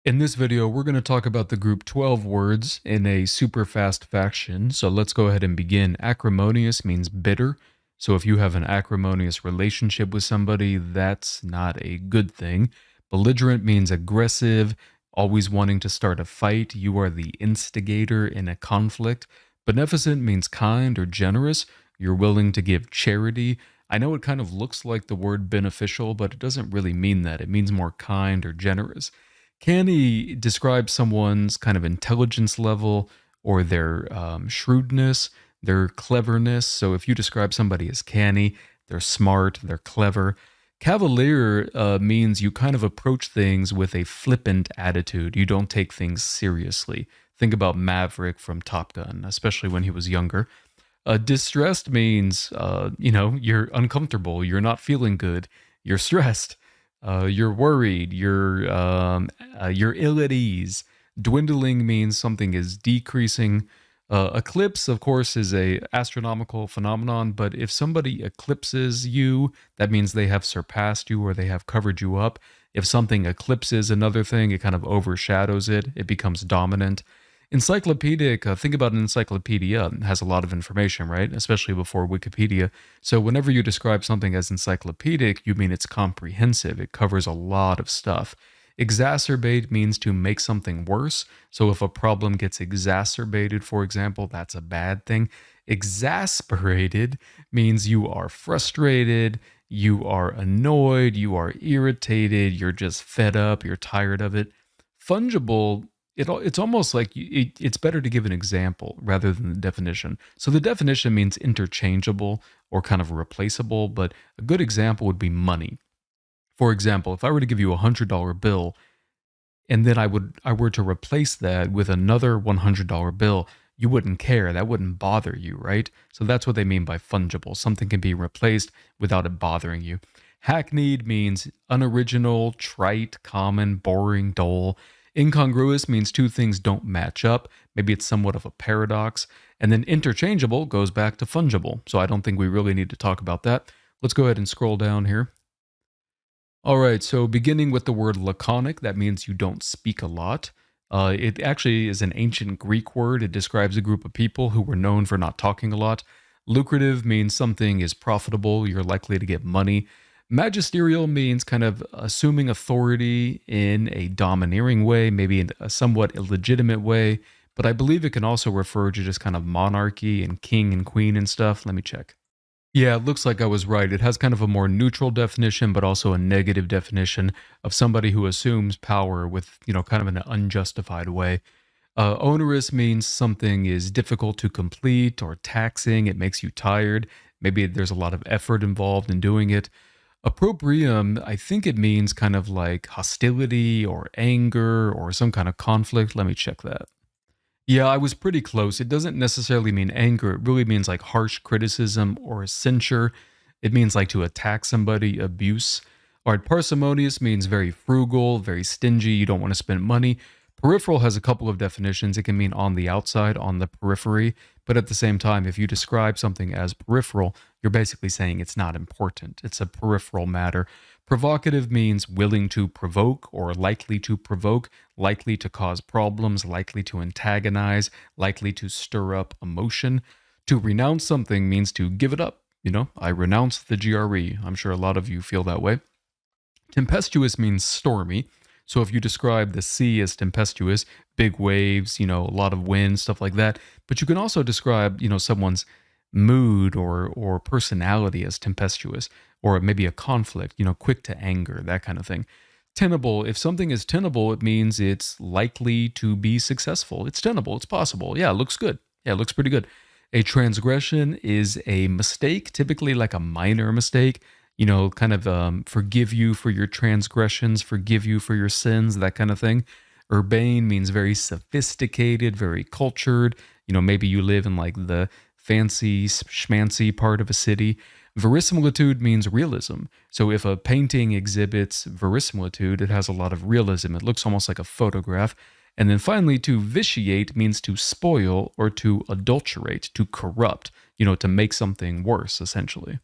In this video, we're going to talk about the group 12 words in a super fast fashion. So let's go ahead and begin. Acrimonious means bitter. So if you have an acrimonious relationship with somebody, that's not a good thing. Belligerent means aggressive, always wanting to start a fight. You are the instigator in a conflict. Beneficent means kind or generous. You're willing to give charity. I know it kind of looks like the word beneficial, but it doesn't really mean that. It means more kind or generous. Canny describes someone's kind of intelligence level or their shrewdness, their cleverness. So if you describe somebody as canny, they're smart, they're clever. Cavalier means you kind of approach things with a flippant attitude. You don't take things seriously. Think about Maverick from Top Gun, especially when he was younger. Distressed means, you're uncomfortable, you're not feeling good, you're stressed. You're worried. You're ill at ease. Dwindling means something is decreasing. Eclipse, of course, is a astronomical phenomenon. But if somebody eclipses you, that means they have surpassed you or they have covered you up. If something eclipses another thing, it kind of overshadows it. It becomes dominant. Encyclopedic, think about an encyclopedia. It has a lot of information, right? Especially before Wikipedia. So whenever you describe something as encyclopedic, you mean it's comprehensive. It covers a lot of stuff. Exacerbate means to make something worse. So if a problem gets exacerbated, for example, that's a bad thing. Exasperated means you are frustrated, you are annoyed, you are irritated, you're just fed up, you're tired of it. Fungible, it's almost like it's better to give an example rather than the definition. So the definition means interchangeable or kind of replaceable, but a good example would be money. For example, if I were to give you a $100 bill and then I were to replace that with another $100 bill, you wouldn't care. That wouldn't bother you, right? So that's what they mean by fungible. Something can be replaced without it bothering you. Hackneyed means unoriginal, trite, common, boring, dull. Incongruous means two things don't match up. Maybe it's somewhat of a paradox. And then interchangeable goes back to fungible. So I don't think we really need to talk about that. Let's go ahead and scroll down here. All right, so beginning with the word laconic, that means you don't speak a lot. It actually is an ancient Greek word. It describes a group of people who were known for not talking a lot. Lucrative means something is profitable. You're likely to get money. Magisterial means kind of assuming authority in a domineering way, maybe in a somewhat illegitimate way, but I believe it can also refer to just kind of monarchy and king and queen and stuff. Let me check. Yeah, it looks like I was right. It has kind of a more neutral definition, but also a negative definition of somebody who assumes power with, kind of an unjustified way. Onerous means something is difficult to complete or taxing. It makes you tired. Maybe there's a lot of effort involved in doing it. Opprobrium, I think it means kind of like hostility or anger or some kind of conflict. Let me check that. Yeah, I was pretty close. It doesn't necessarily mean anger. It really means like harsh criticism or censure. It means like to attack somebody, abuse. All right, parsimonious means very frugal, very stingy. You don't want to spend money. Peripheral has a couple of definitions. It can mean on the outside, on the periphery. But at the same time, if you describe something as peripheral, you're basically saying it's not important. It's a peripheral matter. Provocative means willing to provoke or likely to provoke, likely to cause problems, likely to antagonize, likely to stir up emotion. To renounce something means to give it up. I renounce the GRE. I'm sure a lot of you feel that way. Tempestuous means stormy. So if you describe the sea as tempestuous, big waves, a lot of wind, stuff like that. But you can also describe, someone's mood or personality as tempestuous, or maybe a conflict, quick to anger, that kind of thing. Tenable, if something is tenable, it means it's likely to be successful. It's tenable, it's possible. Yeah, it looks good. Yeah, it looks pretty good. A transgression is a mistake, typically like a minor mistake, kind of forgive you for your transgressions, forgive you for your sins, that kind of thing. Urbane means very sophisticated, very cultured. Maybe you live in like the fancy, schmancy part of a city. Verisimilitude means realism. So if a painting exhibits verisimilitude, it has a lot of realism. It looks almost like a photograph. And then finally, to vitiate means to spoil or to adulterate, to corrupt, to make something worse, essentially.